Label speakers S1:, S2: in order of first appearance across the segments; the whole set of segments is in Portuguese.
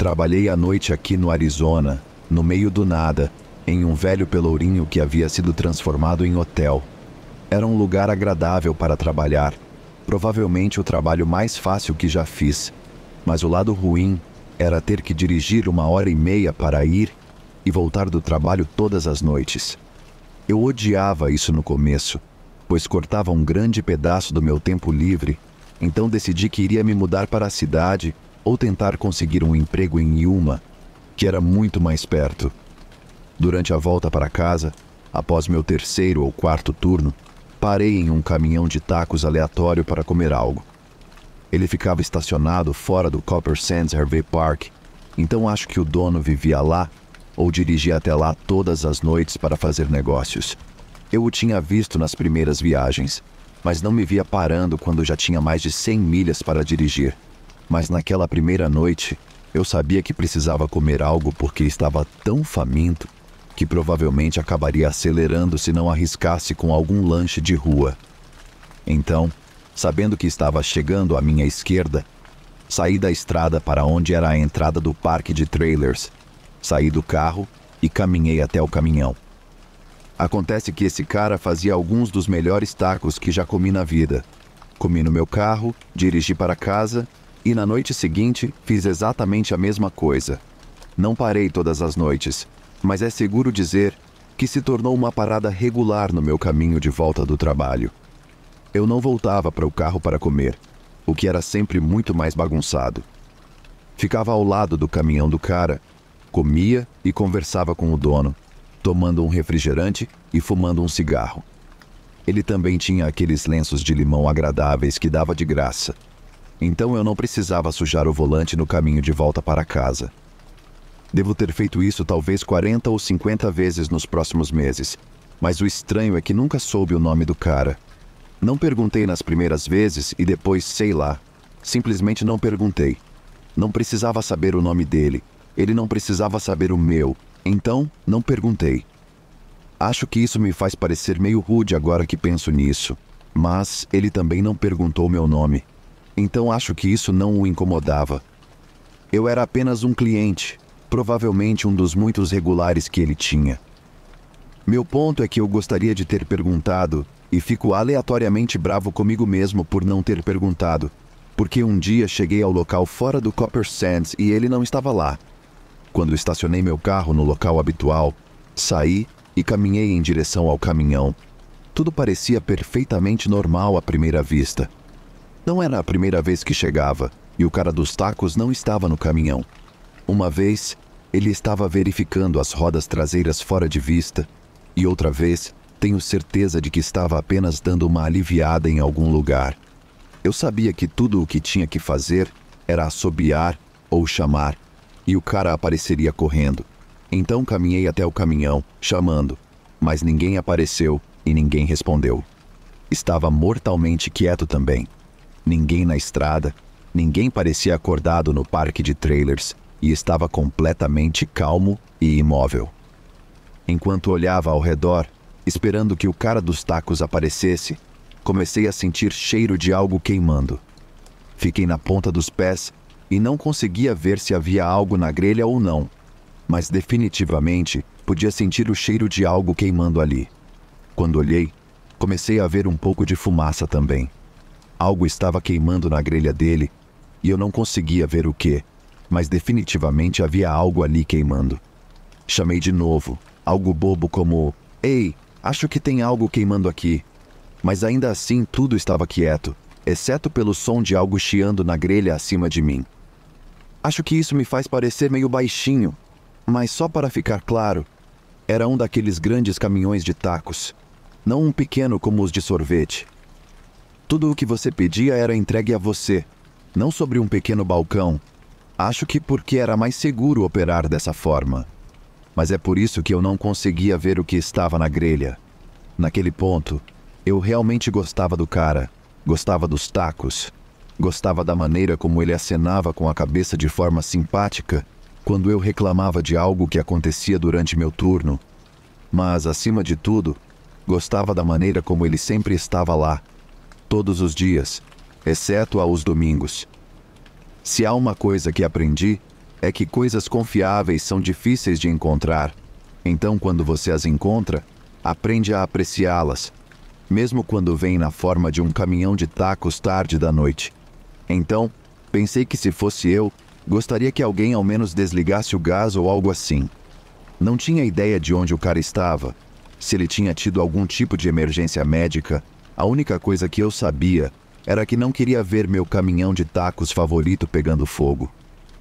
S1: Trabalhei à noite aqui no Arizona, no meio do nada, em um velho pelourinho que havia sido transformado em hotel. Era um lugar agradável para trabalhar, provavelmente o trabalho mais fácil que já fiz, mas o lado ruim era ter que dirigir 1h30 para ir e voltar do trabalho todas as noites. Eu odiava isso no começo, pois cortava um grande pedaço do meu tempo livre, então decidi que iria me mudar para a cidade ou tentar conseguir um emprego em Yuma, que era muito mais perto. Durante a volta para casa, após meu 3º ou 4º turno, parei em um caminhão de tacos aleatório para comer algo. Ele ficava estacionado fora do Copper Sands RV Park, então acho que o dono vivia lá ou dirigia até lá todas as noites para fazer negócios. Eu o tinha visto nas primeiras viagens, mas não me via parando quando já tinha mais de 100 milhas para dirigir. Mas naquela primeira noite, eu sabia que precisava comer algo porque estava tão faminto que provavelmente acabaria acelerando se não arriscasse com algum lanche de rua. Então, sabendo que estava chegando à minha esquerda, saí da estrada para onde era a entrada do parque de trailers, saí do carro e caminhei até o caminhão. Acontece que esse cara fazia alguns dos melhores tacos que já comi na vida. Comi no meu carro, dirigi para casa e na noite seguinte fiz exatamente a mesma coisa. Não parei todas as noites, mas é seguro dizer que se tornou uma parada regular no meu caminho de volta do trabalho. Eu não voltava para o carro para comer, o que era sempre muito mais bagunçado. Ficava ao lado do caminhão do cara, comia e conversava com o dono, tomando um refrigerante e fumando um cigarro. Ele também tinha aqueles lenços de limão agradáveis que dava de graça. Então eu não precisava sujar o volante no caminho de volta para casa. Devo ter feito isso talvez 40 ou 50 vezes nos próximos meses, mas o estranho é que nunca soube o nome do cara. Não perguntei nas primeiras vezes e depois, sei lá, simplesmente não perguntei. Não precisava saber o nome dele, ele não precisava saber o meu, então não perguntei. Acho que isso me faz parecer meio rude agora que penso nisso, mas ele também não perguntou meu nome, então acho que isso não o incomodava. Eu era apenas um cliente, provavelmente um dos muitos regulares que ele tinha. Meu ponto é que eu gostaria de ter perguntado e fico aleatoriamente bravo comigo mesmo por não ter perguntado, porque um dia cheguei ao local fora do Copper Sands e ele não estava lá. Quando estacionei meu carro no local habitual, saí e caminhei em direção ao caminhão. Tudo parecia perfeitamente normal à primeira vista. Não era a primeira vez que chegava e o cara dos tacos não estava no caminhão. Uma vez, ele estava verificando as rodas traseiras fora de vista, e outra vez, tenho certeza de que estava apenas dando uma aliviada em algum lugar. Eu sabia que tudo o que tinha que fazer era assobiar ou chamar, e o cara apareceria correndo. Então caminhei até o caminhão, chamando, mas ninguém apareceu e ninguém respondeu. Estava mortalmente quieto também. Ninguém na estrada, ninguém parecia acordado no parque de trailers, e estava completamente calmo e imóvel. Enquanto olhava ao redor, esperando que o cara dos tacos aparecesse, comecei a sentir cheiro de algo queimando. Fiquei na ponta dos pés e não conseguia ver se havia algo na grelha ou não, mas definitivamente podia sentir o cheiro de algo queimando ali. Quando olhei, comecei a ver um pouco de fumaça também. Algo estava queimando na grelha dele e eu não conseguia ver o quê, mas definitivamente havia algo ali queimando. Chamei de novo, algo bobo como: "Ei, acho que tem algo queimando aqui." Mas ainda assim tudo estava quieto, exceto pelo som de algo chiando na grelha acima de mim. Acho que isso me faz parecer meio baixinho, mas só para ficar claro, era um daqueles grandes caminhões de tacos, não um pequeno como os de sorvete. Tudo o que você pedia era entregue a você, não sobre um pequeno balcão. Acho que porque era mais seguro operar dessa forma. Mas é por isso que eu não conseguia ver o que estava na grelha. Naquele ponto, eu realmente gostava do cara, gostava dos tacos, gostava da maneira como ele acenava com a cabeça de forma simpática quando eu reclamava de algo que acontecia durante meu turno. Mas, acima de tudo, gostava da maneira como ele sempre estava lá, todos os dias, exceto aos domingos. Se há uma coisa que aprendi, é que coisas confiáveis são difíceis de encontrar. Então, quando você as encontra, aprende a apreciá-las, mesmo quando vem na forma de um caminhão de tacos tarde da noite. Então, pensei que se fosse eu, gostaria que alguém ao menos desligasse o gás ou algo assim. Não tinha ideia de onde o cara estava, se ele tinha tido algum tipo de emergência médica. A única coisa que eu sabia era que não queria ver meu caminhão de tacos favorito pegando fogo.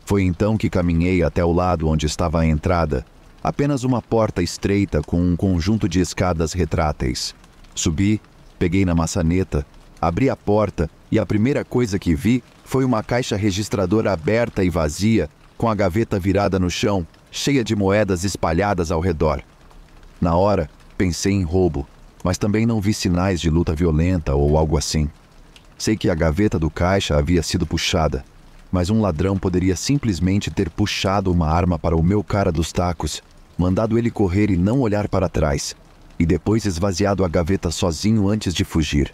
S1: Foi então que caminhei até o lado onde estava a entrada, apenas uma porta estreita com um conjunto de escadas retráteis. Subi, peguei na maçaneta, abri a porta e a primeira coisa que vi foi uma caixa registradora aberta e vazia, com a gaveta virada no chão, cheia de moedas espalhadas ao redor. Na hora, pensei em roubo, mas também não vi sinais de luta violenta ou algo assim. Sei que a gaveta do caixa havia sido puxada, mas um ladrão poderia simplesmente ter puxado uma arma para o meu cara dos tacos, mandado ele correr e não olhar para trás, e depois esvaziado a gaveta sozinho antes de fugir.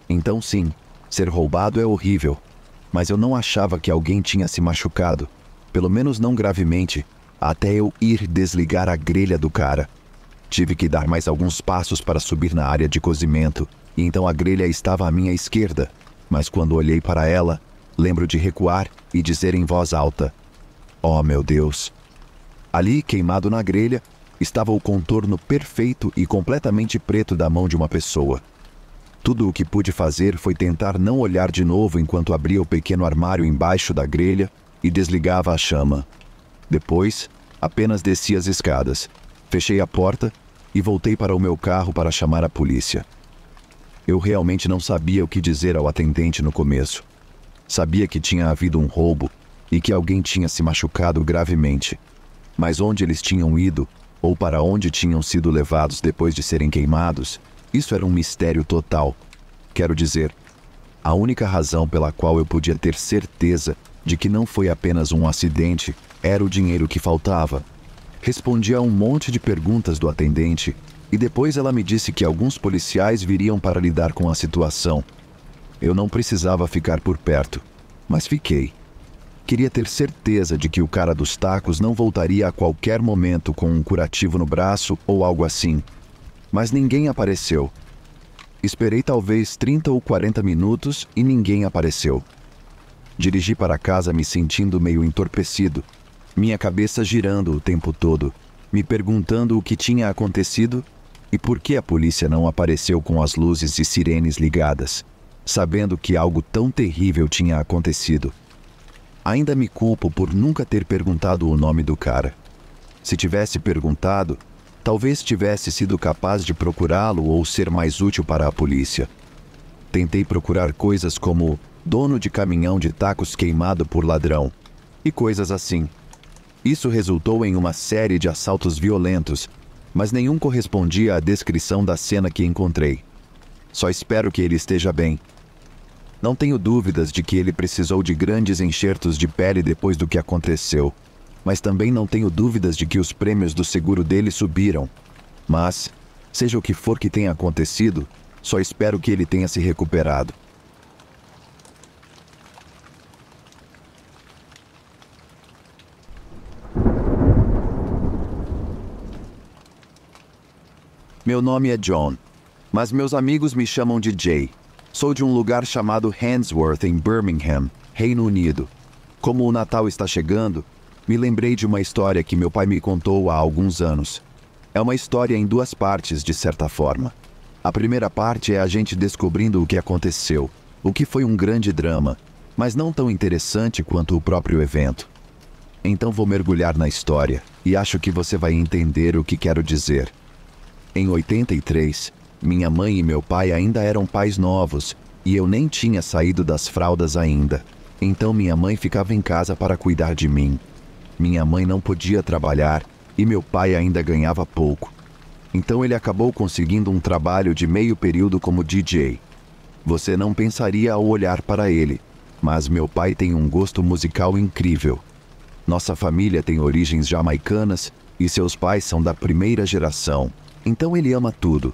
S1: Então sim, ser roubado é horrível, mas eu não achava que alguém tinha se machucado, pelo menos não gravemente, até eu ir desligar a grelha do cara. Tive que dar mais alguns passos para subir na área de cozimento, e então a grelha estava à minha esquerda, mas quando olhei para ela, lembro de recuar e dizer em voz alta: "Oh, meu Deus!" Ali, queimado na grelha, estava o contorno perfeito e completamente preto da mão de uma pessoa. Tudo o que pude fazer foi tentar não olhar de novo enquanto abria o pequeno armário embaixo da grelha e desligava a chama. Depois, apenas desci as escadas, fechei a porta e voltei para o meu carro para chamar a polícia. Eu realmente não sabia o que dizer ao atendente no começo. Sabia que tinha havido um roubo e que alguém tinha se machucado gravemente. Mas onde eles tinham ido, ou para onde tinham sido levados depois de serem queimados, isso era um mistério total. Quero dizer, a única razão pela qual eu podia ter certeza de que não foi apenas um acidente era o dinheiro que faltava. Respondi a um monte de perguntas do atendente e depois ela me disse que alguns policiais viriam para lidar com a situação. Eu não precisava ficar por perto, mas fiquei. Queria ter certeza de que o cara dos tacos não voltaria a qualquer momento com um curativo no braço ou algo assim. Mas ninguém apareceu. Esperei talvez 30 ou 40 minutos e ninguém apareceu. Dirigi para casa me sentindo meio entorpecido, minha cabeça girando o tempo todo, me perguntando o que tinha acontecido e por que a polícia não apareceu com as luzes e sirenes ligadas, sabendo que algo tão terrível tinha acontecido. Ainda me culpo por nunca ter perguntado o nome do cara. Se tivesse perguntado, talvez tivesse sido capaz de procurá-lo ou ser mais útil para a polícia. Tentei procurar coisas como dono de caminhão de tacos queimado por ladrão e coisas assim. Isso resultou em uma série de assaltos violentos, mas nenhum correspondia à descrição da cena que encontrei. Só espero que ele esteja bem. Não tenho dúvidas de que ele precisou de grandes enxertos de pele depois do que aconteceu, mas também não tenho dúvidas de que os prêmios do seguro dele subiram. Mas, seja o que for que tenha acontecido, só espero que ele tenha se recuperado. Meu nome é John, mas meus amigos me chamam de Jay. Sou de um lugar chamado Handsworth, em Birmingham, Reino Unido. Como o Natal está chegando, me lembrei de uma história que meu pai me contou há alguns anos. É uma história em duas partes, de certa forma. A primeira parte é a gente descobrindo o que aconteceu, o que foi um grande drama, mas não tão interessante quanto o próprio evento. Então vou mergulhar na história, e acho que você vai entender o que quero dizer. Em 83, minha mãe e meu pai ainda eram pais novos, e eu nem tinha saído das fraldas ainda. Então minha mãe ficava em casa para cuidar de mim. Minha mãe não podia trabalhar, e meu pai ainda ganhava pouco. Então ele acabou conseguindo um trabalho de meio período como DJ. Você não pensaria ao olhar para ele, mas meu pai tem um gosto musical incrível. Nossa família tem origens jamaicanas, e seus pais são da primeira geração. Então ele ama tudo,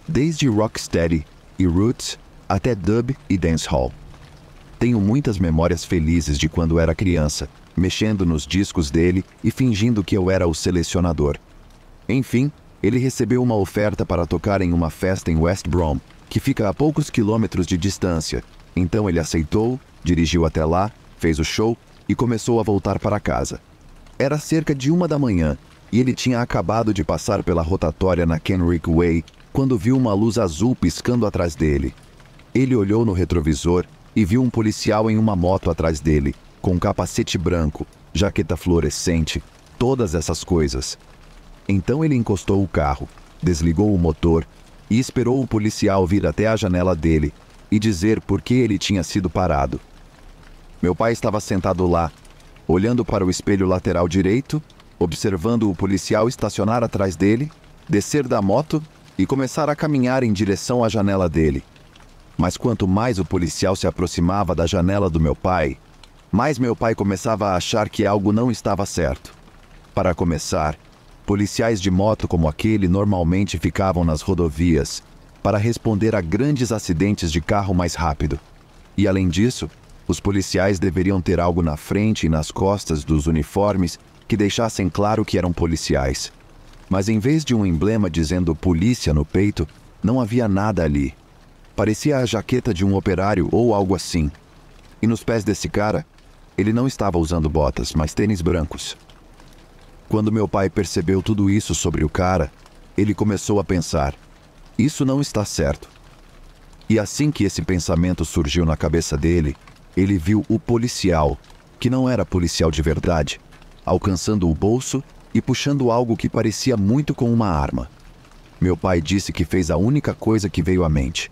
S1: desde rocksteady e roots até dub e dancehall. Tenho muitas memórias felizes de quando era criança, mexendo nos discos dele e fingindo que eu era o selecionador. Enfim, ele recebeu uma oferta para tocar em uma festa em West Brom, que fica a poucos quilômetros de distância. Então ele aceitou, dirigiu até lá, fez o show e começou a voltar para casa. Era cerca de 1 da manhã e ele tinha acabado de passar pela rotatória na Kenrick Way quando viu uma luz azul piscando atrás dele. Ele olhou no retrovisor e viu um policial em uma moto atrás dele, com capacete branco, jaqueta fluorescente, todas essas coisas. Então ele encostou o carro, desligou o motor e esperou o policial vir até a janela dele e dizer por que ele tinha sido parado. Meu pai estava sentado lá, olhando para o espelho lateral direito, observando o policial estacionar atrás dele, descer da moto e começar a caminhar em direção à janela dele. Mas quanto mais o policial se aproximava da janela do meu pai, mais meu pai começava a achar que algo não estava certo. Para começar, policiais de moto como aquele normalmente ficavam nas rodovias para responder a grandes acidentes de carro mais rápido. E além disso, os policiais deveriam ter algo na frente e nas costas dos uniformes que deixassem claro que eram policiais. Mas em vez de um emblema dizendo polícia no peito, não havia nada ali. Parecia a jaqueta de um operário ou algo assim. E nos pés desse cara, ele não estava usando botas, mas tênis brancos. Quando meu pai percebeu tudo isso sobre o cara, ele começou a pensar: isso não está certo. E assim que esse pensamento surgiu na cabeça dele, ele viu o policial, que não era policial de verdade, alcançando o bolso e puxando algo que parecia muito com uma arma. Meu pai disse que fez a única coisa que veio à mente.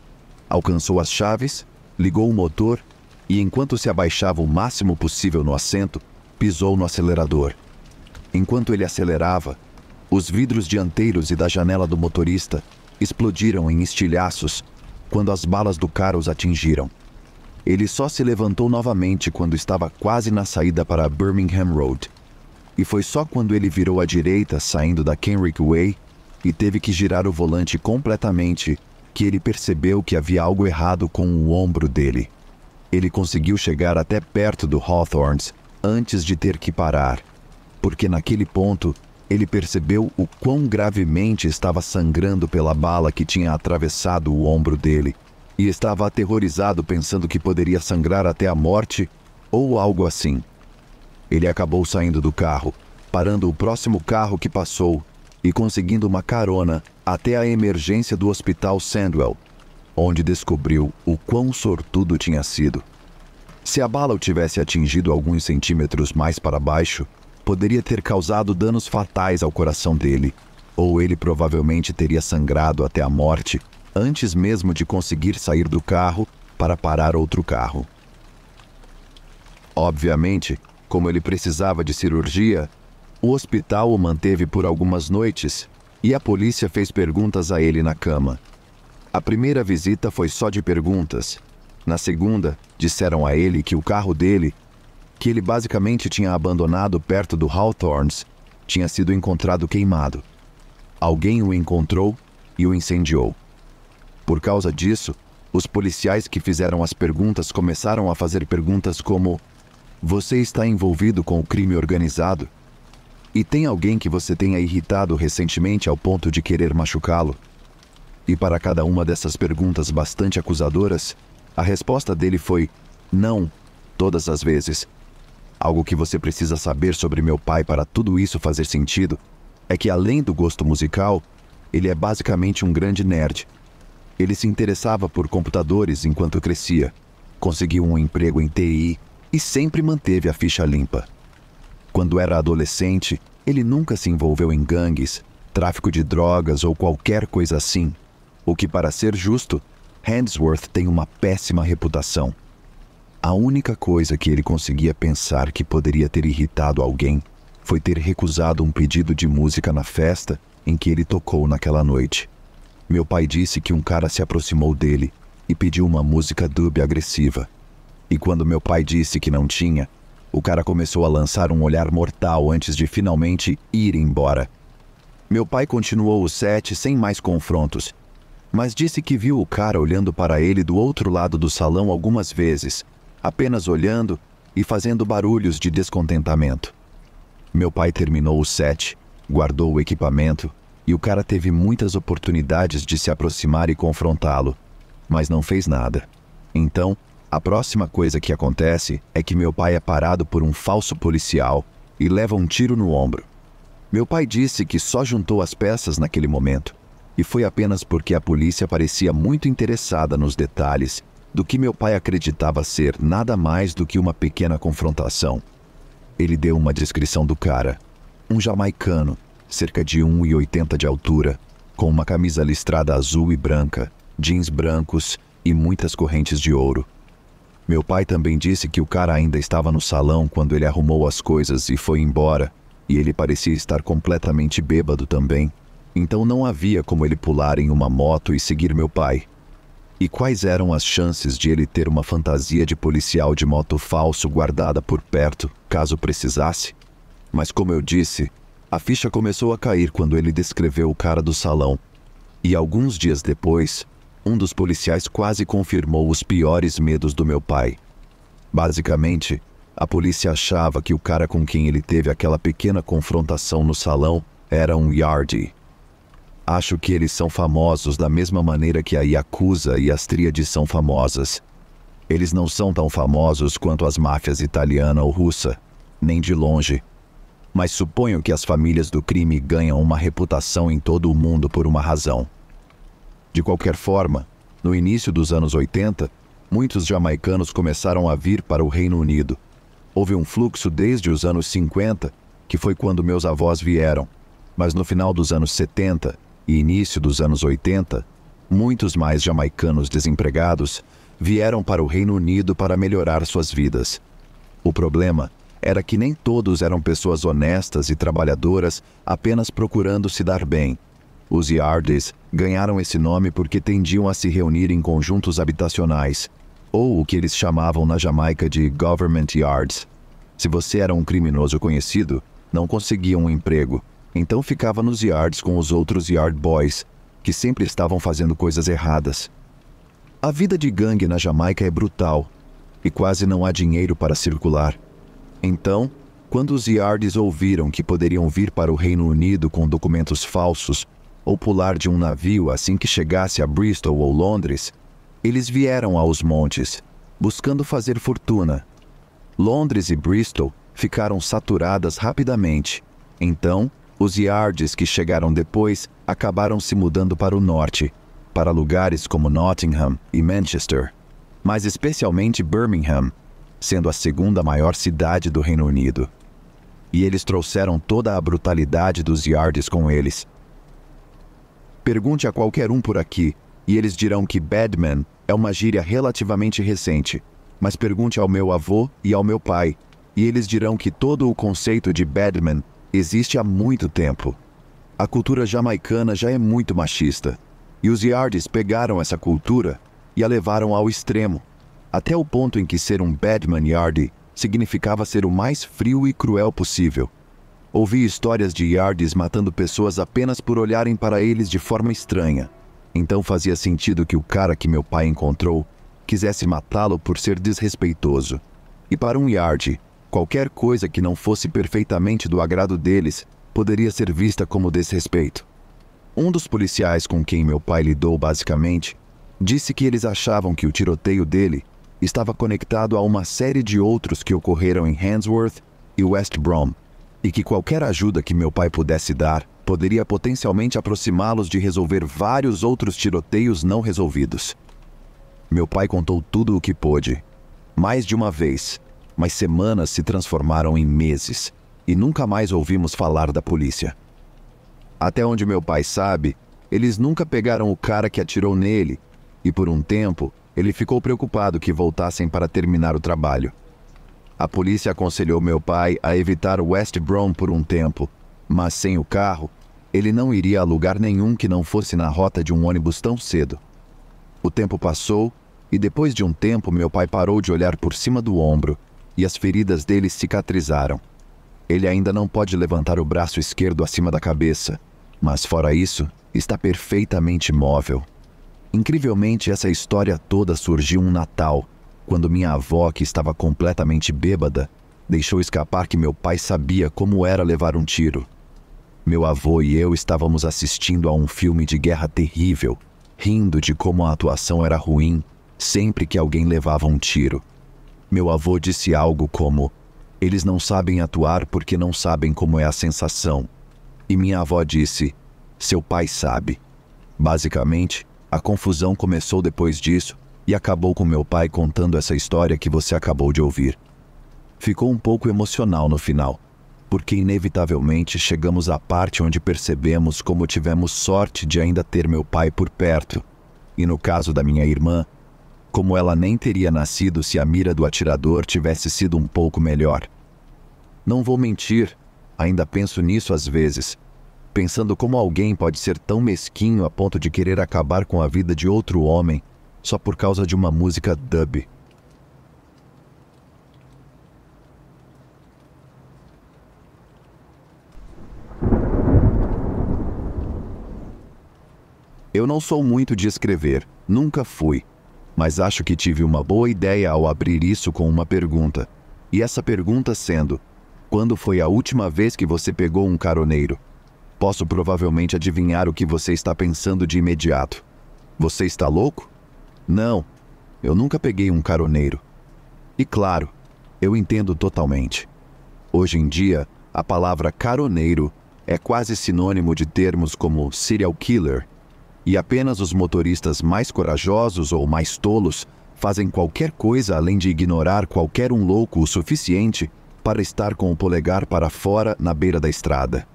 S1: Alcançou as chaves, ligou o motor e, enquanto se abaixava o máximo possível no assento, pisou no acelerador. Enquanto ele acelerava, os vidros dianteiros e da janela do motorista explodiram em estilhaços quando as balas do cara os atingiram. Ele só se levantou novamente quando estava quase na saída para Birmingham Road. E foi só quando ele virou à direita, saindo da Kenrick Way, e teve que girar o volante completamente, que ele percebeu que havia algo errado com o ombro dele. Ele conseguiu chegar até perto do Hawthorns antes de ter que parar, porque naquele ponto ele percebeu o quão gravemente estava sangrando pela bala que tinha atravessado o ombro dele, e estava aterrorizado pensando que poderia sangrar até a morte ou algo assim. Ele acabou saindo do carro, parando o próximo carro que passou e conseguindo uma carona até a emergência do Hospital Sandwell, onde descobriu o quão sortudo tinha sido. Se a bala o tivesse atingido alguns centímetros mais para baixo, poderia ter causado danos fatais ao coração dele, ou ele provavelmente teria sangrado até a morte antes mesmo de conseguir sair do carro para parar outro carro. Obviamente, como ele precisava de cirurgia, o hospital o manteve por algumas noites e a polícia fez perguntas a ele na cama. A primeira visita foi só de perguntas. Na segunda, disseram a ele que o carro dele, que ele basicamente tinha abandonado perto do Hawthorns, tinha sido encontrado queimado. Alguém o encontrou e o incendiou. Por causa disso, os policiais que fizeram as perguntas começaram a fazer perguntas como: você está envolvido com o crime organizado? E tem alguém que você tenha irritado recentemente ao ponto de querer machucá-lo? E para cada uma dessas perguntas bastante acusadoras, a resposta dele foi: não, todas as vezes. Algo que você precisa saber sobre meu pai para tudo isso fazer sentido é que, além do gosto musical, ele é basicamente um grande nerd. Ele se interessava por computadores enquanto crescia, conseguiu um emprego em TI e sempre manteve a ficha limpa. Quando era adolescente, ele nunca se envolveu em gangues, tráfico de drogas ou qualquer coisa assim, o que, para ser justo, Handsworth tem uma péssima reputação. A única coisa que ele conseguia pensar que poderia ter irritado alguém foi ter recusado um pedido de música na festa em que ele tocou naquela noite. Meu pai disse que um cara se aproximou dele e pediu uma música dub agressiva. E quando meu pai disse que não tinha, o cara começou a lançar um olhar mortal antes de finalmente ir embora. Meu pai continuou o set sem mais confrontos, mas disse que viu o cara olhando para ele do outro lado do salão algumas vezes, apenas olhando e fazendo barulhos de descontentamento. Meu pai terminou o set, guardou o equipamento e o cara teve muitas oportunidades de se aproximar e confrontá-lo, mas não fez nada. Então, a próxima coisa que acontece é que meu pai é parado por um falso policial e leva um tiro no ombro. Meu pai disse que só juntou as peças naquele momento, e foi apenas porque a polícia parecia muito interessada nos detalhes do que meu pai acreditava ser nada mais do que uma pequena confrontação. Ele deu uma descrição do cara, um jamaicano, cerca de 1,80 de altura, com uma camisa listrada azul e branca, jeans brancos e muitas correntes de ouro. Meu pai também disse que o cara ainda estava no salão quando ele arrumou as coisas e foi embora, e ele parecia estar completamente bêbado também, então não havia como ele pular em uma moto e seguir meu pai. E quais eram as chances de ele ter uma fantasia de policial de moto falso guardada por perto, caso precisasse? Mas como eu disse, a ficha começou a cair quando ele descreveu o cara do salão, e alguns dias depois, um dos policiais quase confirmou os piores medos do meu pai. Basicamente, a polícia achava que o cara com quem ele teve aquela pequena confrontação no salão era um yardie. Acho que eles são famosos da mesma maneira que a Yakuza e as tríades são famosas. Eles não são tão famosos quanto as máfias italiana ou russa, nem de longe. Mas suponho que as famílias do crime ganham uma reputação em todo o mundo por uma razão. De qualquer forma, no início dos anos 80, muitos jamaicanos começaram a vir para o Reino Unido. Houve um fluxo desde os anos 50, que foi quando meus avós vieram, mas no final dos anos 70 e início dos anos 80, muitos mais jamaicanos desempregados vieram para o Reino Unido para melhorar suas vidas. O problema era que nem todos eram pessoas honestas e trabalhadoras apenas procurando se dar bem. Os yardies ganharam esse nome porque tendiam a se reunir em conjuntos habitacionais, ou o que eles chamavam na Jamaica de government yards. Se você era um criminoso conhecido, não conseguia um emprego, então ficava nos yards com os outros yard boys, que sempre estavam fazendo coisas erradas. A vida de gangue na Jamaica é brutal, e quase não há dinheiro para circular. Então, quando os yardies ouviram que poderiam vir para o Reino Unido com documentos falsos, ou pular de um navio assim que chegasse a Bristol ou Londres, eles vieram aos montes, buscando fazer fortuna. Londres e Bristol ficaram saturadas rapidamente. Então, os yardies que chegaram depois acabaram se mudando para o norte, para lugares como Nottingham e Manchester, mas especialmente Birmingham, sendo a segunda maior cidade do Reino Unido. E eles trouxeram toda a brutalidade dos yardies com eles. Pergunte a qualquer um por aqui, e eles dirão que badman é uma gíria relativamente recente, mas pergunte ao meu avô e ao meu pai, e eles dirão que todo o conceito de badman existe há muito tempo. A cultura jamaicana já é muito machista, e os yardies pegaram essa cultura e a levaram ao extremo, até o ponto em que ser um badman yardie significava ser o mais frio e cruel possível. Ouvi histórias de yardies matando pessoas apenas por olharem para eles de forma estranha. Então fazia sentido que o cara que meu pai encontrou quisesse matá-lo por ser desrespeitoso. E para um yardie, qualquer coisa que não fosse perfeitamente do agrado deles poderia ser vista como desrespeito. Um dos policiais com quem meu pai lidou basicamente disse que eles achavam que o tiroteio dele estava conectado a uma série de outros que ocorreram em Handsworth e West Brom, e que qualquer ajuda que meu pai pudesse dar poderia potencialmente aproximá-los de resolver vários outros tiroteios não resolvidos. Meu pai contou tudo o que pôde. Mais de uma vez, mas semanas se transformaram em meses, e nunca mais ouvimos falar da polícia. Até onde meu pai sabe, eles nunca pegaram o cara que atirou nele, e por um tempo, ele ficou preocupado que voltassem para terminar o trabalho. A polícia aconselhou meu pai a evitar West Brom por um tempo, mas sem o carro, ele não iria a lugar nenhum que não fosse na rota de um ônibus tão cedo. O tempo passou, e depois de um tempo meu pai parou de olhar por cima do ombro, e as feridas dele cicatrizaram. Ele ainda não pode levantar o braço esquerdo acima da cabeça, mas fora isso, está perfeitamente móvel. Incrivelmente, essa história toda surgiu um Natal, quando minha avó, que estava completamente bêbada, deixou escapar que meu pai sabia como era levar um tiro. Meu avô e eu estávamos assistindo a um filme de guerra terrível, rindo de como a atuação era ruim sempre que alguém levava um tiro. Meu avô disse algo como: "Eles não sabem atuar porque não sabem como é a sensação." E minha avó disse: "Seu pai sabe." Basicamente, a confusão começou depois disso e acabou com meu pai contando essa história que você acabou de ouvir. Ficou um pouco emocional no final, porque inevitavelmente chegamos à parte onde percebemos como tivemos sorte de ainda ter meu pai por perto. E no caso da minha irmã, como ela nem teria nascido se a mira do atirador tivesse sido um pouco melhor. Não vou mentir, ainda penso nisso às vezes, pensando como alguém pode ser tão mesquinho a ponto de querer acabar com a vida de outro homem só por causa de uma música dub. Eu não sou muito de escrever, nunca fui, mas acho que tive uma boa ideia ao abrir isso com uma pergunta. E essa pergunta sendo: quando foi a última vez que você pegou um caroneiro? Posso provavelmente adivinhar o que você está pensando de imediato. Você está louco? Não, eu nunca peguei um caroneiro. E claro, eu entendo totalmente. Hoje em dia, a palavra caroneiro é quase sinônimo de termos como serial killer, e apenas os motoristas mais corajosos ou mais tolos fazem qualquer coisa além de ignorar qualquer um louco o suficiente para estar com o polegar para fora na beira da estrada.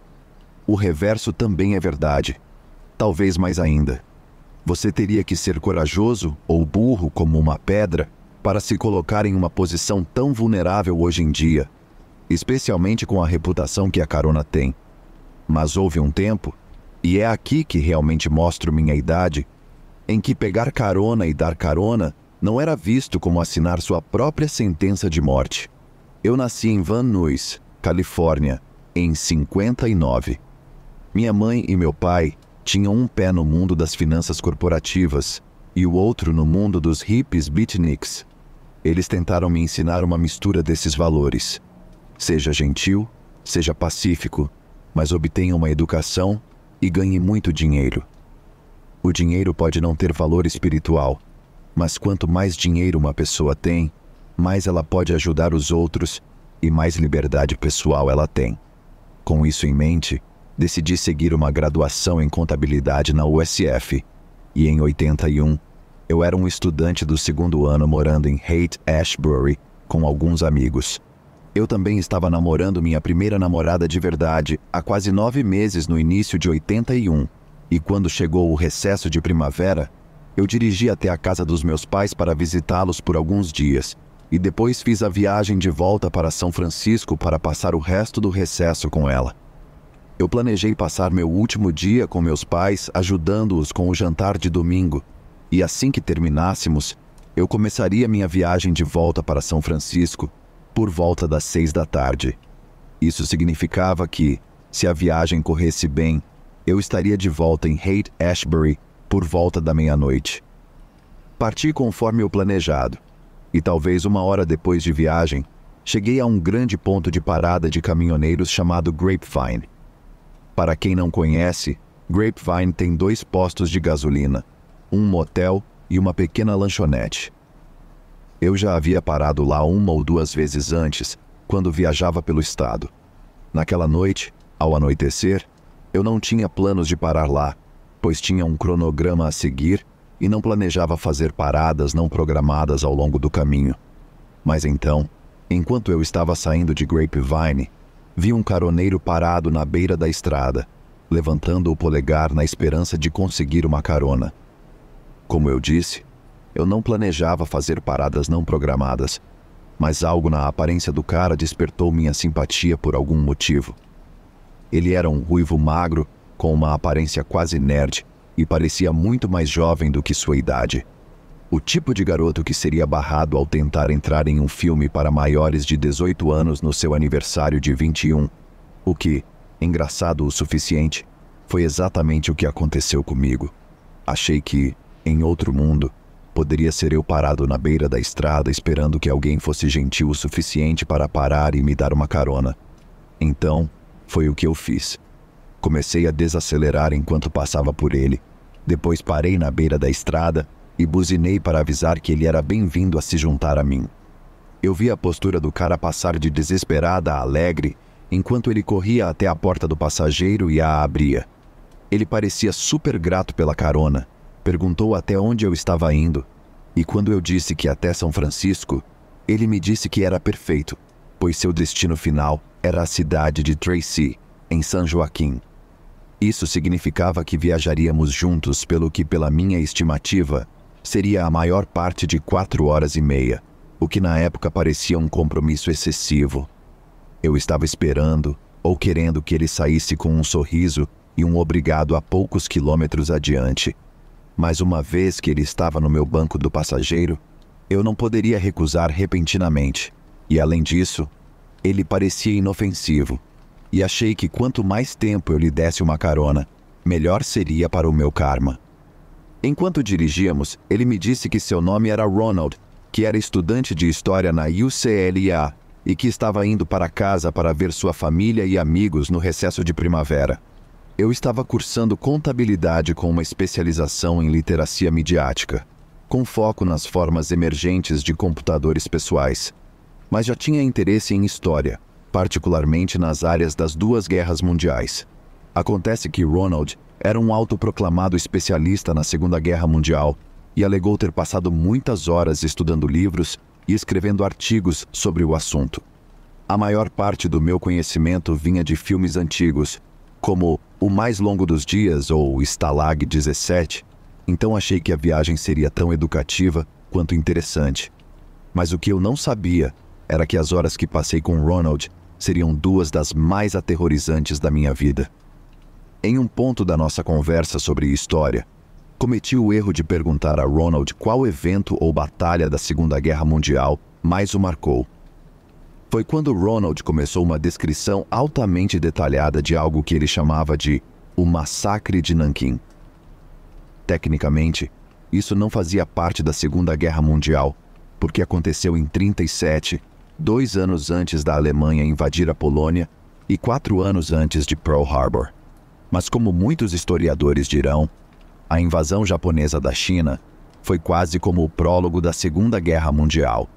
S1: O reverso também é verdade, talvez mais ainda. Você teria que ser corajoso ou burro como uma pedra para se colocar em uma posição tão vulnerável hoje em dia, especialmente com a reputação que a carona tem. Mas houve um tempo, e é aqui que realmente mostro minha idade, em que pegar carona e dar carona não era visto como assinar sua própria sentença de morte. Eu nasci em Van Nuys, Califórnia, em 59. Minha mãe e meu pai tinham um pé no mundo das finanças corporativas e o outro no mundo dos hippies beatniks. Eles tentaram me ensinar uma mistura desses valores. Seja gentil, seja pacífico, mas obtenha uma educação e ganhe muito dinheiro. O dinheiro pode não ter valor espiritual, mas quanto mais dinheiro uma pessoa tem, mais ela pode ajudar os outros e mais liberdade pessoal ela tem. Com isso em mente, decidi seguir uma graduação em contabilidade na USF, e em 81, eu era um estudante do segundo ano morando em Haight-Ashbury com alguns amigos. Eu também estava namorando minha primeira namorada de verdade há quase 9 meses no início de 81, e quando chegou o recesso de primavera, eu dirigi até a casa dos meus pais para visitá-los por alguns dias, e depois fiz a viagem de volta para São Francisco para passar o resto do recesso com ela. Eu planejei passar meu último dia com meus pais ajudando-os com o jantar de domingo, e assim que terminássemos, eu começaria minha viagem de volta para São Francisco por volta das 6 da tarde. Isso significava que, se a viagem corresse bem, eu estaria de volta em Haight-Ashbury por volta da meia-noite. Parti conforme o planejado, e talvez 1 hora depois de viagem, cheguei a um grande ponto de parada de caminhoneiros chamado Grapevine. Para quem não conhece, Grapevine tem 2 postos de gasolina, um motel e uma pequena lanchonete. Eu já havia parado lá 1 ou 2 vezes antes, quando viajava pelo estado. Naquela noite, ao anoitecer, eu não tinha planos de parar lá, pois tinha um cronograma a seguir e não planejava fazer paradas não programadas ao longo do caminho. Mas então, enquanto eu estava saindo de Grapevine, vi um caroneiro parado na beira da estrada, levantando o polegar na esperança de conseguir uma carona. Como eu disse, eu não planejava fazer paradas não programadas, mas algo na aparência do cara despertou minha simpatia por algum motivo. Ele era um ruivo magro, com uma aparência quase nerd, e parecia muito mais jovem do que sua idade. O tipo de garoto que seria barrado ao tentar entrar em um filme para maiores de 18 anos no seu aniversário de 21. O que, engraçado o suficiente, foi exatamente o que aconteceu comigo. Achei que, em outro mundo, poderia ser eu parado na beira da estrada esperando que alguém fosse gentil o suficiente para parar e me dar uma carona. Então, foi o que eu fiz. Comecei a desacelerar enquanto passava por ele. Depois parei na beira da estrada e buzinei para avisar que ele era bem-vindo a se juntar a mim. Eu vi a postura do cara passar de desesperada a alegre enquanto ele corria até a porta do passageiro e a abria. Ele parecia super grato pela carona. Perguntou até onde eu estava indo, e quando eu disse que até São Francisco, ele me disse que era perfeito, pois seu destino final era a cidade de Tracy, em San Joaquim. Isso significava que viajaríamos juntos pelo que, pela minha estimativa, seria a maior parte de 4 horas e meia, o que na época parecia um compromisso excessivo. Eu estava esperando, ou querendo que ele saísse com um sorriso e um obrigado a poucos quilômetros adiante. Mas uma vez que ele estava no meu banco do passageiro, eu não poderia recusar repentinamente. E além disso, ele parecia inofensivo. E achei que quanto mais tempo eu lhe desse uma carona, melhor seria para o meu karma. Enquanto dirigíamos, ele me disse que seu nome era Ronald, que era estudante de história na UCLA e que estava indo para casa para ver sua família e amigos no recesso de primavera. Eu estava cursando contabilidade com uma especialização em literacia midiática, com foco nas formas emergentes de computadores pessoais, mas já tinha interesse em história, particularmente nas áreas das 2 guerras mundiais. Acontece que Ronald era um autoproclamado especialista na Segunda Guerra Mundial e alegou ter passado muitas horas estudando livros e escrevendo artigos sobre o assunto. A maior parte do meu conhecimento vinha de filmes antigos, como O Mais Longo dos Dias ou Stalag 17, então achei que a viagem seria tão educativa quanto interessante. Mas o que eu não sabia era que as horas que passei com Ronald seriam 2 das mais aterrorizantes da minha vida. Em um ponto da nossa conversa sobre história, cometi o erro de perguntar a Ronald qual evento ou batalha da Segunda Guerra Mundial mais o marcou. Foi quando Ronald começou uma descrição altamente detalhada de algo que ele chamava de o Massacre de Nanquim. Tecnicamente, isso não fazia parte da Segunda Guerra Mundial, porque aconteceu em 1937, 2 anos antes da Alemanha invadir a Polônia e 4 anos antes de Pearl Harbor. Mas como muitos historiadores dirão, a invasão japonesa da China foi quase como o prólogo da Segunda Guerra Mundial.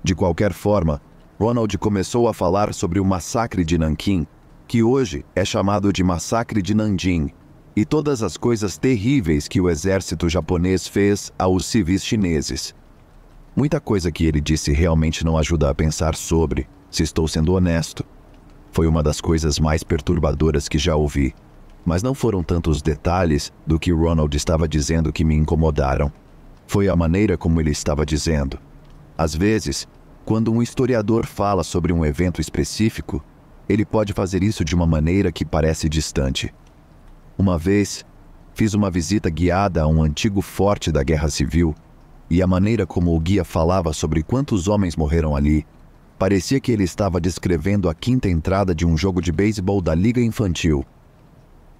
S1: De qualquer forma, Ronald começou a falar sobre o Massacre de Nanquim, que hoje é chamado de Massacre de Nanjing, e todas as coisas terríveis que o exército japonês fez aos civis chineses. Muita coisa que ele disse realmente não ajuda a pensar sobre, se estou sendo honesto. Foi uma das coisas mais perturbadoras que já ouvi, mas não foram tantos detalhes do que Ronald estava dizendo que me incomodaram. Foi a maneira como ele estava dizendo. Às vezes, quando um historiador fala sobre um evento específico, ele pode fazer isso de uma maneira que parece distante. Uma vez, fiz uma visita guiada a um antigo forte da Guerra Civil, e a maneira como o guia falava sobre quantos homens morreram ali, parecia que ele estava descrevendo a 5ª entrada de um jogo de beisebol da Liga Infantil.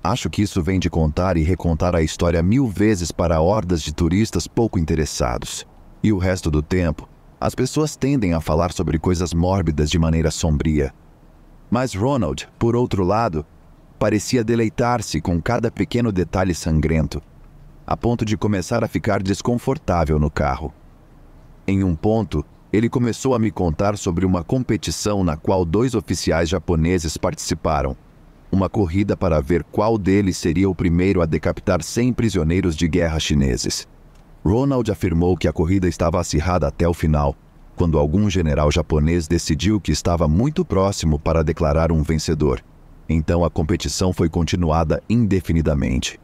S1: Acho que isso vem de contar e recontar a história 1000 vezes para hordas de turistas pouco interessados. E o resto do tempo, as pessoas tendem a falar sobre coisas mórbidas de maneira sombria. Mas Ronald, por outro lado, parecia deleitar-se com cada pequeno detalhe sangrento, a ponto de começar a ficar desconfortável no carro. Em um ponto, ele começou a me contar sobre uma competição na qual 2 oficiais japoneses participaram, uma corrida para ver qual deles seria o primeiro a decapitar 100 prisioneiros de guerra chineses. Ronald afirmou que a corrida estava acirrada até o final, quando algum general japonês decidiu que estava muito próximo para declarar um vencedor. Então a competição foi continuada indefinidamente.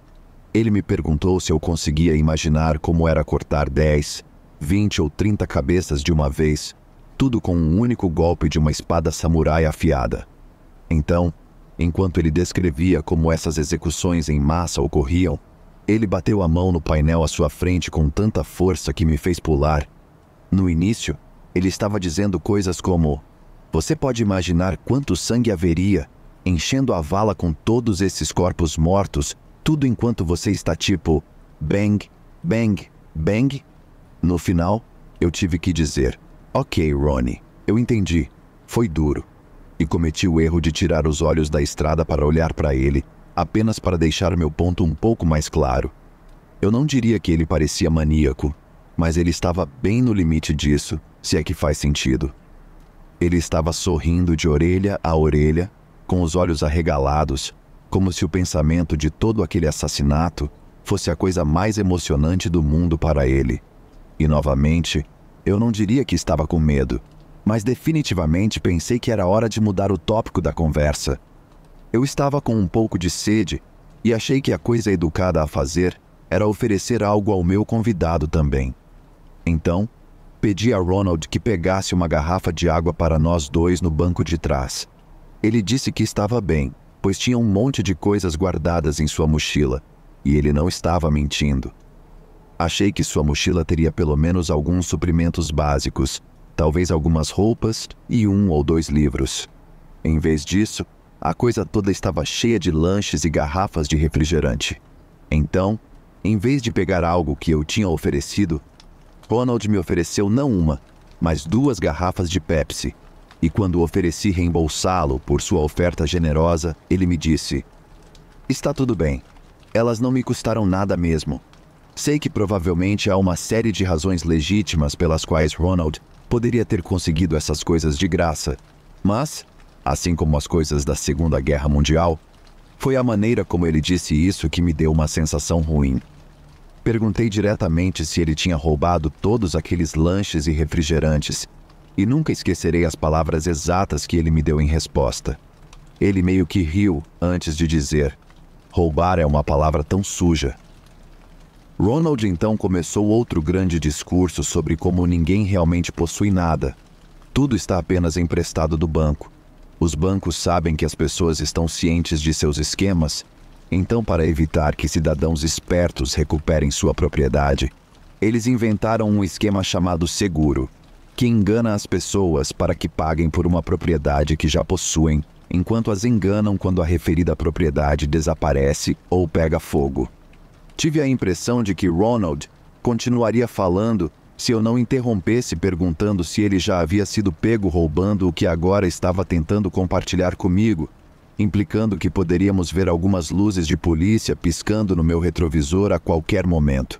S1: Ele me perguntou se eu conseguia imaginar como era cortar 10, 20 ou 30 cabeças de uma vez, tudo com um único golpe de uma espada samurai afiada. Então, enquanto ele descrevia como essas execuções em massa ocorriam, ele bateu a mão no painel à sua frente com tanta força que me fez pular. No início, ele estava dizendo coisas como: "Você pode imaginar quanto sangue haveria, enchendo a vala com todos esses corpos mortos, tudo enquanto você está tipo, bang, bang, bang, No final, eu tive que dizer: ok, Ronnie, eu entendi. Foi duro. E cometi o erro de tirar os olhos da estrada para olhar para ele, apenas para deixar meu ponto um pouco mais claro. Eu não diria que ele parecia maníaco, mas ele estava bem no limite disso, se é que faz sentido. Ele estava sorrindo de orelha a orelha, com os olhos arregalados, como se o pensamento de todo aquele assassinato fosse a coisa mais emocionante do mundo para ele. E novamente, eu não diria que estava com medo, mas definitivamente pensei que era hora de mudar o tópico da conversa. Eu estava com um pouco de sede e achei que a coisa educada a fazer era oferecer algo ao meu convidado também. Então, pedi a Ronald que pegasse uma garrafa de água para nós dois no banco de trás. Ele disse que estava bem, pois tinha um monte de coisas guardadas em sua mochila, e ele não estava mentindo. Achei que sua mochila teria pelo menos alguns suprimentos básicos, talvez algumas roupas e 1 ou 2 livros. Em vez disso, a coisa toda estava cheia de lanches e garrafas de refrigerante. Então, em vez de pegar algo que eu tinha oferecido, Ronald me ofereceu não uma, mas 2 garrafas de Pepsi. E quando ofereci reembolsá-lo por sua oferta generosa, ele me disse: está tudo bem, elas não me custaram nada mesmo. Sei que provavelmente há uma série de razões legítimas pelas quais Ronald poderia ter conseguido essas coisas de graça, mas, assim como as coisas da Segunda Guerra Mundial, foi a maneira como ele disse isso que me deu uma sensação ruim. Perguntei diretamente se ele tinha roubado todos aqueles lanches e refrigerantes, e nunca esquecerei as palavras exatas que ele me deu em resposta. Ele meio que riu antes de dizer: roubar é uma palavra tão suja. Ronald então começou outro grande discurso sobre como ninguém realmente possui nada. Tudo está apenas emprestado do banco. Os bancos sabem que as pessoas estão cientes de seus esquemas, então, para evitar que cidadãos espertos recuperem sua propriedade, eles inventaram um esquema chamado seguro, que engana as pessoas para que paguem por uma propriedade que já possuem, enquanto as enganam quando a referida propriedade desaparece ou pega fogo. Tive a impressão de que Ronald continuaria falando se eu não interrompesse perguntando se ele já havia sido pego roubando o que agora estava tentando compartilhar comigo, implicando que poderíamos ver algumas luzes de polícia piscando no meu retrovisor a qualquer momento.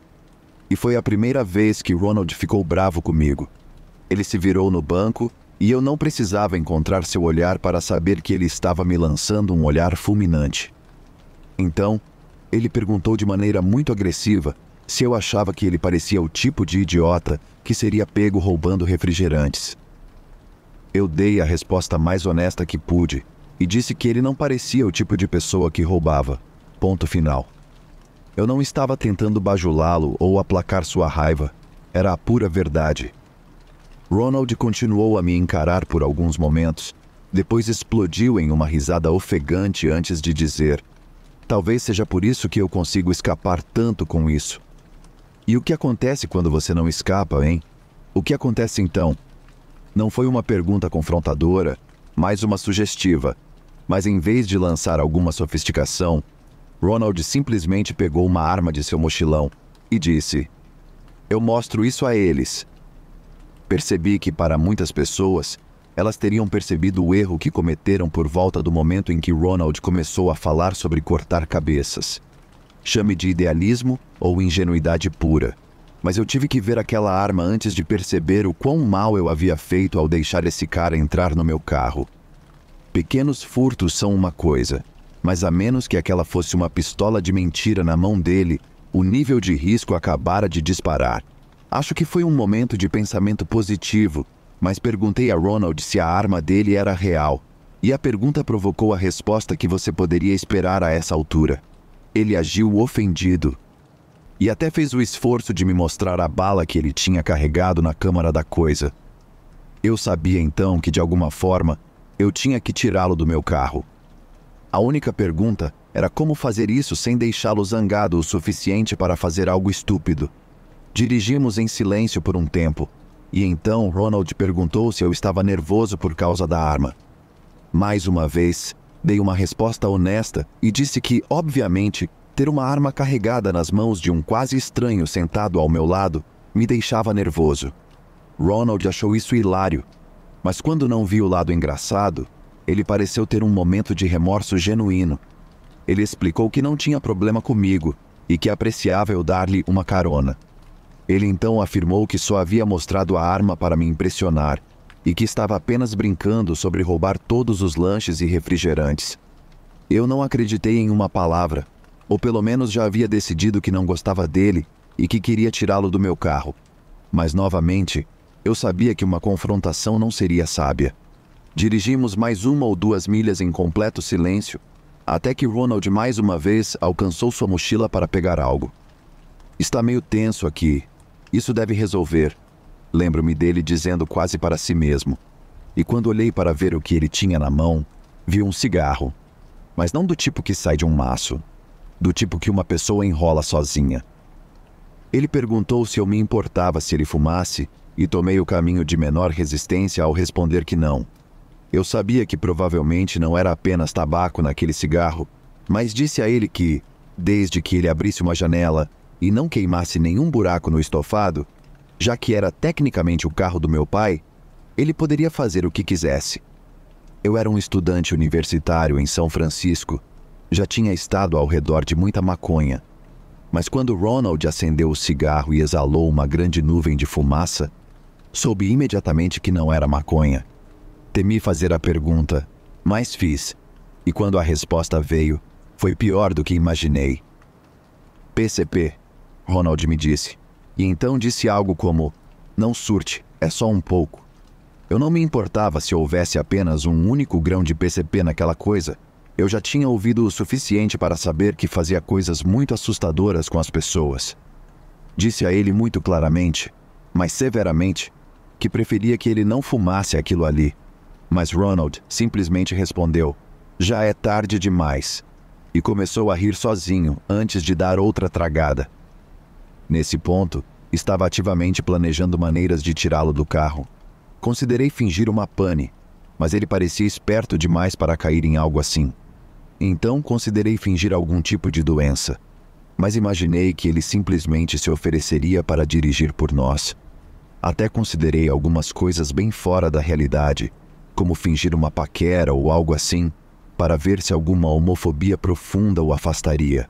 S1: E foi a primeira vez que Ronald ficou bravo comigo. Ele se virou no banco e eu não precisava encontrar seu olhar para saber que ele estava me lançando um olhar fulminante. Então, ele perguntou de maneira muito agressiva se eu achava que ele parecia o tipo de idiota que seria pego roubando refrigerantes. Eu dei a resposta mais honesta que pude e disse que ele não parecia o tipo de pessoa que roubava. Ponto final. Eu não estava tentando bajulá-lo ou aplacar sua raiva. Era a pura verdade. Ronald continuou a me encarar por alguns momentos, depois explodiu em uma risada ofegante antes de dizer: talvez seja por isso que eu consigo escapar tanto com isso. E o que acontece quando você não escapa, hein? O que acontece então? Não foi uma pergunta confrontadora, mais uma sugestiva, mas em vez de lançar alguma sofisticação, Ronald simplesmente pegou uma arma de seu mochilão e disse: eu mostro isso a eles. Percebi que para muitas pessoas, elas teriam percebido o erro que cometeram por volta do momento em que Ronald começou a falar sobre cortar cabeças. Chame de idealismo ou ingenuidade pura, mas eu tive que ver aquela arma antes de perceber o quão mal eu havia feito ao deixar esse cara entrar no meu carro. Pequenos furtos são uma coisa, mas a menos que aquela fosse uma pistola de mentira na mão dele, o nível de risco acabara de disparar. Acho que foi um momento de pensamento positivo, mas perguntei a Ronald se a arma dele era real, e a pergunta provocou a resposta que você poderia esperar a essa altura. Ele agiu ofendido. E até fez o esforço de me mostrar a bala que ele tinha carregado na câmara da coisa. Eu sabia então que, de alguma forma, eu tinha que tirá-lo do meu carro. A única pergunta era como fazer isso sem deixá-lo zangado o suficiente para fazer algo estúpido. Dirigimos em silêncio por um tempo, e então Ronald perguntou se eu estava nervoso por causa da arma. Mais uma vez, dei uma resposta honesta e disse que, obviamente, ter uma arma carregada nas mãos de um quase estranho sentado ao meu lado Me deixava nervoso. Ronald achou isso hilário, mas quando não viu o lado engraçado, ele pareceu ter um momento de remorso genuíno. Ele explicou que não tinha problema comigo e que apreciava eu dar-lhe uma carona. Ele então afirmou que só havia mostrado a arma para me impressionar e que estava apenas brincando sobre roubar todos os lanches e refrigerantes. Eu não acreditei em uma palavra, ou pelo menos já havia decidido que não gostava dele e que queria tirá-lo do meu carro. Mas novamente, eu sabia que uma confrontação não seria sábia. Dirigimos mais 1 ou 2 milhas em completo silêncio, até que Ronald mais uma vez alcançou sua mochila para pegar algo. Está meio tenso aqui. Isso deve resolver. Lembro-me dele dizendo quase para si mesmo. E quando olhei para ver o que ele tinha na mão, vi um cigarro. Mas não do tipo que sai de um maço. Do tipo que uma pessoa enrola sozinha. Ele perguntou se eu me importava se ele fumasse e tomei o caminho de menor resistência ao responder que não. Eu sabia que provavelmente não era apenas tabaco naquele cigarro, mas disse a ele que, desde que ele abrisse uma janela e não queimasse nenhum buraco no estofado, já que era tecnicamente o carro do meu pai, ele poderia fazer o que quisesse. Eu era um estudante universitário em São Francisco, já tinha estado ao redor de muita maconha, mas quando Ronald acendeu o cigarro e exalou uma grande nuvem de fumaça, soube imediatamente que não era maconha. Temi fazer a pergunta, mas fiz, e quando a resposta veio, foi pior do que imaginei. PCP, Ronald me disse, e então disse algo como, não surte, é só um pouco. Eu não me importava se houvesse apenas um único grão de PCP naquela coisa. Eu já tinha ouvido o suficiente para saber que fazia coisas muito assustadoras com as pessoas. Disse a ele muito claramente, mas severamente, que preferia que ele não fumasse aquilo ali. Mas Ronald simplesmente respondeu, já é tarde demais, e começou a rir sozinho antes de dar outra tragada. Nesse ponto, estava ativamente planejando maneiras de tirá-lo do carro. Considerei fingir uma pane, mas ele parecia esperto demais para cair em algo assim. Então considerei fingir algum tipo de doença, mas imaginei que ele simplesmente se ofereceria para dirigir por nós. Até considerei algumas coisas bem fora da realidade, como fingir uma paquera ou algo assim, para ver se alguma homofobia profunda o afastaria.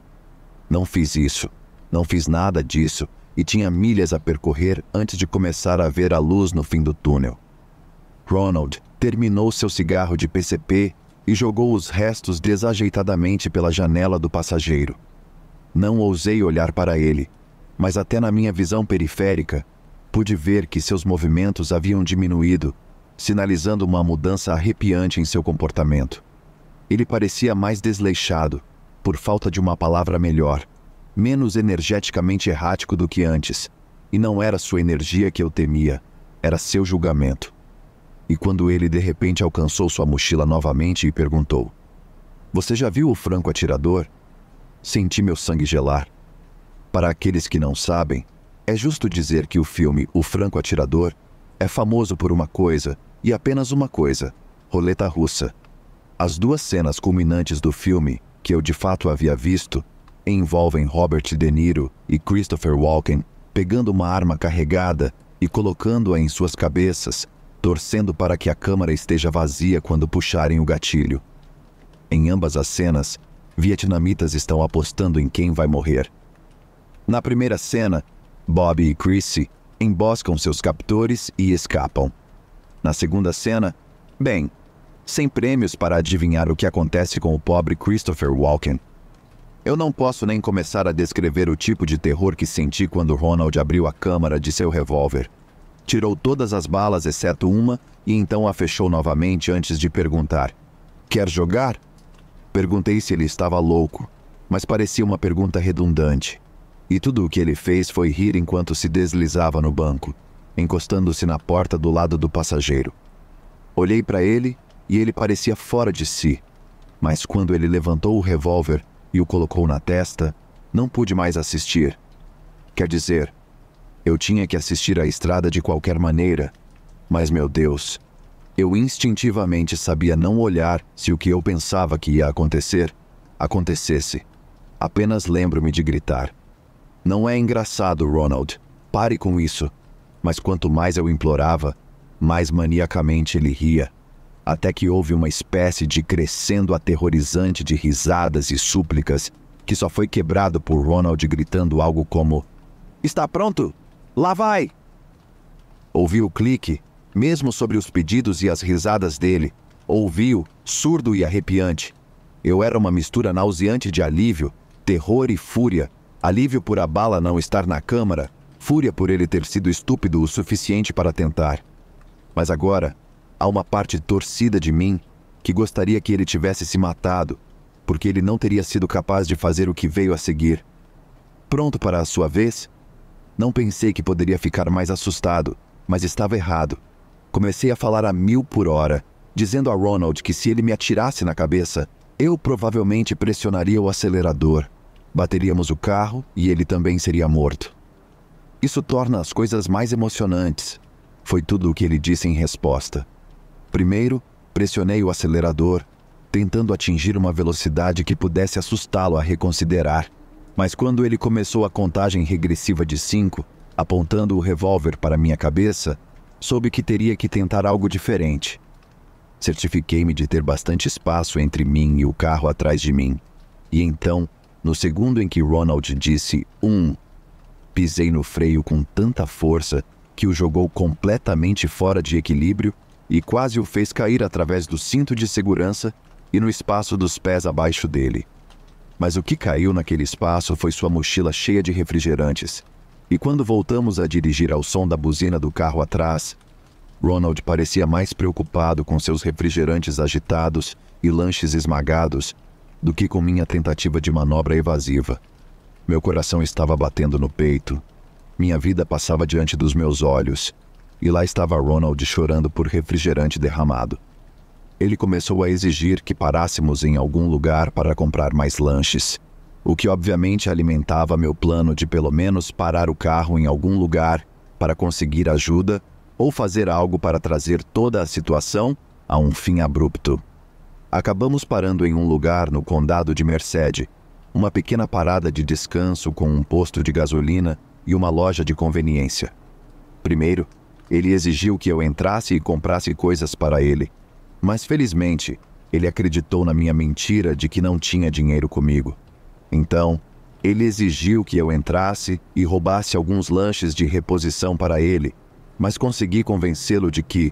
S1: Não fiz isso, não fiz nada disso, e tinha milhas a percorrer antes de começar a ver a luz no fim do túnel. Ronald terminou seu cigarro de PCP e jogou os restos desajeitadamente pela janela do passageiro. Não ousei olhar para ele, mas até na minha visão periférica, pude ver que seus movimentos haviam diminuído, sinalizando uma mudança arrepiante em seu comportamento. Ele parecia mais desleixado, por falta de uma palavra melhor, menos energeticamente errático do que antes, e não era sua energia que eu temia, era seu julgamento. E quando ele de repente alcançou sua mochila novamente e perguntou, você já viu o franco-atirador? Senti meu sangue gelar. Para aqueles que não sabem, é justo dizer que o filme O Franco-Atirador é famoso por uma coisa, e apenas uma coisa, roleta russa. As 2 cenas culminantes do filme, que eu de fato havia visto, envolvem Robert De Niro e Christopher Walken pegando uma arma carregada e colocando-a em suas cabeças, torcendo para que a câmara esteja vazia quando puxarem o gatilho. Em ambas as cenas, vietnamitas estão apostando em quem vai morrer. Na primeira cena, Bobby e Chrissy emboscam seus captores e escapam. Na segunda cena, bem, sem prêmios para adivinhar o que acontece com o pobre Christopher Walken. Eu não posso nem começar a descrever o tipo de terror que senti quando Ronald abriu a câmara de seu revólver. Tirou todas as balas exceto uma e então a fechou novamente antes de perguntar, quer jogar? Perguntei se ele estava louco, mas parecia uma pergunta redundante. E tudo o que ele fez foi rir enquanto se deslizava no banco, encostando-se na porta do lado do passageiro. Olhei para ele e ele parecia fora de si, mas quando ele levantou o revólver e o colocou na testa, não pude mais assistir. Quer dizer, eu tinha que assistir à estrada de qualquer maneira, mas meu Deus, eu instintivamente sabia não olhar se o que eu pensava que ia acontecer, acontecesse. Apenas lembro-me de gritar. Não é engraçado, Ronald. pare com isso. Mas quanto mais eu implorava, mais maniacamente ele ria, até que houve uma espécie de crescendo aterrorizante de risadas e súplicas, que só foi quebrado por Ronald gritando algo como: "Está pronto? Lá vai!" Ouvi o clique, mesmo sobre os pedidos e as risadas dele. Ouvi-o, surdo e arrepiante. Eu era uma mistura nauseante de alívio, terror e fúria. Alívio por a bala não estar na câmara, fúria por ele ter sido estúpido o suficiente para tentar. Mas agora, há uma parte torcida de mim que gostaria que ele tivesse se matado, porque ele não teria sido capaz de fazer o que veio a seguir. Pronto para a sua vez? Não pensei que poderia ficar mais assustado, mas estava errado. Comecei a falar a 1000 por hora, dizendo a Ronald que se ele me atirasse na cabeça, eu provavelmente pressionaria o acelerador. Bateríamos o carro e ele também seria morto. Isso torna as coisas mais emocionantes. Foi tudo o que ele disse em resposta. Primeiro, pressionei o acelerador, tentando atingir uma velocidade que pudesse assustá-lo a reconsiderar. Mas quando ele começou a contagem regressiva de 5, apontando o revólver para minha cabeça, soube que teria que tentar algo diferente. Certifiquei-me de ter bastante espaço entre mim e o carro atrás de mim. E então, no segundo em que Ronald disse 1, pisei no freio com tanta força que o jogou completamente fora de equilíbrio e quase o fez cair através do cinto de segurança e no espaço dos pés abaixo dele. Mas o que caiu naquele espaço foi sua mochila cheia de refrigerantes. E quando voltamos a dirigir ao som da buzina do carro atrás, Ronald parecia mais preocupado com seus refrigerantes agitados e lanches esmagados do que com minha tentativa de manobra evasiva. Meu coração estava batendo no peito. Minha vida passava diante dos meus olhos, e lá estava Ronald chorando por refrigerante derramado. Ele começou a exigir que parássemos em algum lugar para comprar mais lanches, o que obviamente alimentava meu plano de pelo menos parar o carro em algum lugar para conseguir ajuda ou fazer algo para trazer toda a situação a um fim abrupto. Acabamos parando em um lugar no condado de Merced, uma pequena parada de descanso com um posto de gasolina e uma loja de conveniência. Primeiro, ele exigiu que eu entrasse e comprasse coisas para ele, mas felizmente ele acreditou na minha mentira de que não tinha dinheiro comigo. Então, ele exigiu que eu entrasse e roubasse alguns lanches de reposição para ele, mas consegui convencê-lo de que,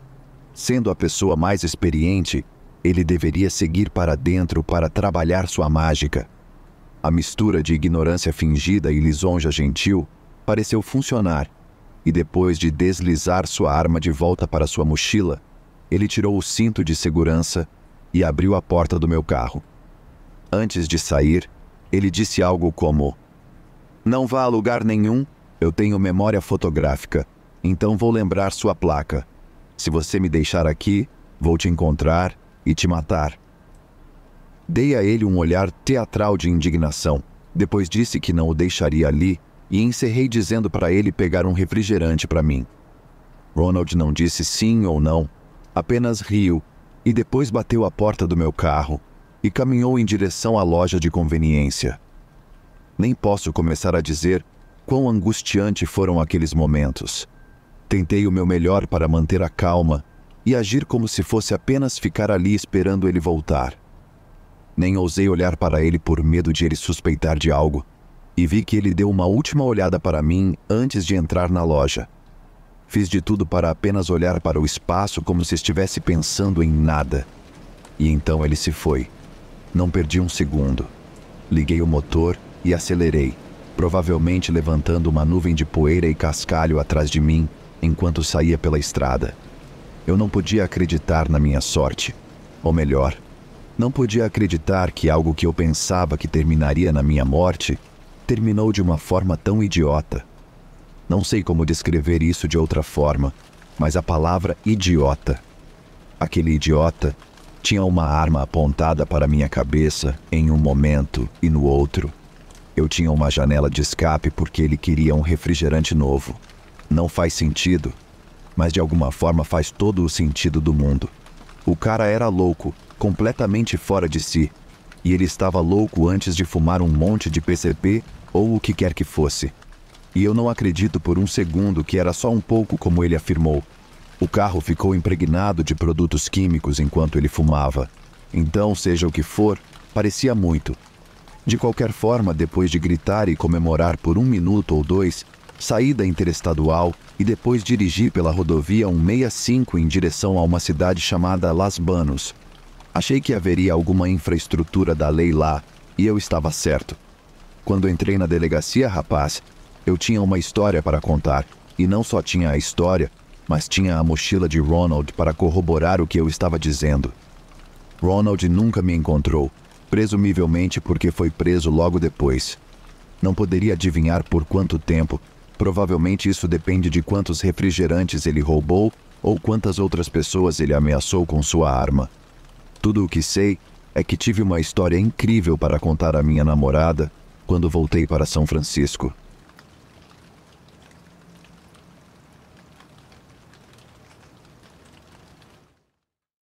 S1: sendo a pessoa mais experiente, ele deveria seguir para dentro para trabalhar sua mágica. A mistura de ignorância fingida e lisonja gentil pareceu funcionar, e depois de deslizar sua arma de volta para sua mochila, ele tirou o cinto de segurança e abriu a porta do meu carro. Antes de sair, ele disse algo como: "Não vá a lugar nenhum, eu tenho memória fotográfica, então vou lembrar sua placa. Se você me deixar aqui, vou te encontrar e te matar." Dei a ele um olhar teatral de indignação, depois disse que não o deixaria ali e encerrei dizendo para ele pegar um refrigerante para mim. Ronald não disse sim ou não, apenas riu e depois bateu a porta do meu carro e caminhou em direção à loja de conveniência. Nem posso começar a dizer quão angustiante foram aqueles momentos. Tentei o meu melhor para manter a calma e agir como se fosse apenas ficar ali esperando ele voltar. Nem ousei olhar para ele por medo de ele suspeitar de algo, e vi que ele deu uma última olhada para mim antes de entrar na loja. Fiz de tudo para apenas olhar para o espaço como se estivesse pensando em nada. E então ele se foi. Não perdi um segundo. Liguei o motor e acelerei, provavelmente levantando uma nuvem de poeira e cascalho atrás de mim enquanto saía pela estrada. Eu não podia acreditar na minha sorte. Ou melhor, não podia acreditar que algo que eu pensava que terminaria na minha morte terminou de uma forma tão idiota. Não sei como descrever isso de outra forma, mas a palavra idiota. Aquele idiota tinha uma arma apontada para minha cabeça em um momento e no outro. Eu tinha uma janela de escape porque ele queria um refrigerante novo. Não faz sentido, mas de alguma forma faz todo o sentido do mundo. O cara era louco, completamente fora de si, e ele estava louco antes de fumar um monte de PCP ou o que quer que fosse. E eu não acredito por um segundo que era só um pouco como ele afirmou. O carro ficou impregnado de produtos químicos enquanto ele fumava. Então, seja o que for, parecia muito. De qualquer forma, depois de gritar e comemorar por 1 minuto ou 2, saí da interestadual e depois dirigi pela rodovia 165 em direção a uma cidade chamada Las Banos. Achei que haveria alguma infraestrutura da lei lá, e eu estava certo. Quando entrei na delegacia, rapaz, eu tinha uma história para contar, e não só tinha a história, mas tinha a mochila de Ronald para corroborar o que eu estava dizendo. Ronald nunca me encontrou, presumivelmente porque foi preso logo depois. Não poderia adivinhar por quanto tempo. Provavelmente isso depende de quantos refrigerantes ele roubou ou quantas outras pessoas ele ameaçou com sua arma. Tudo o que sei é que tive uma história incrível para contar à minha namorada quando voltei para São Francisco.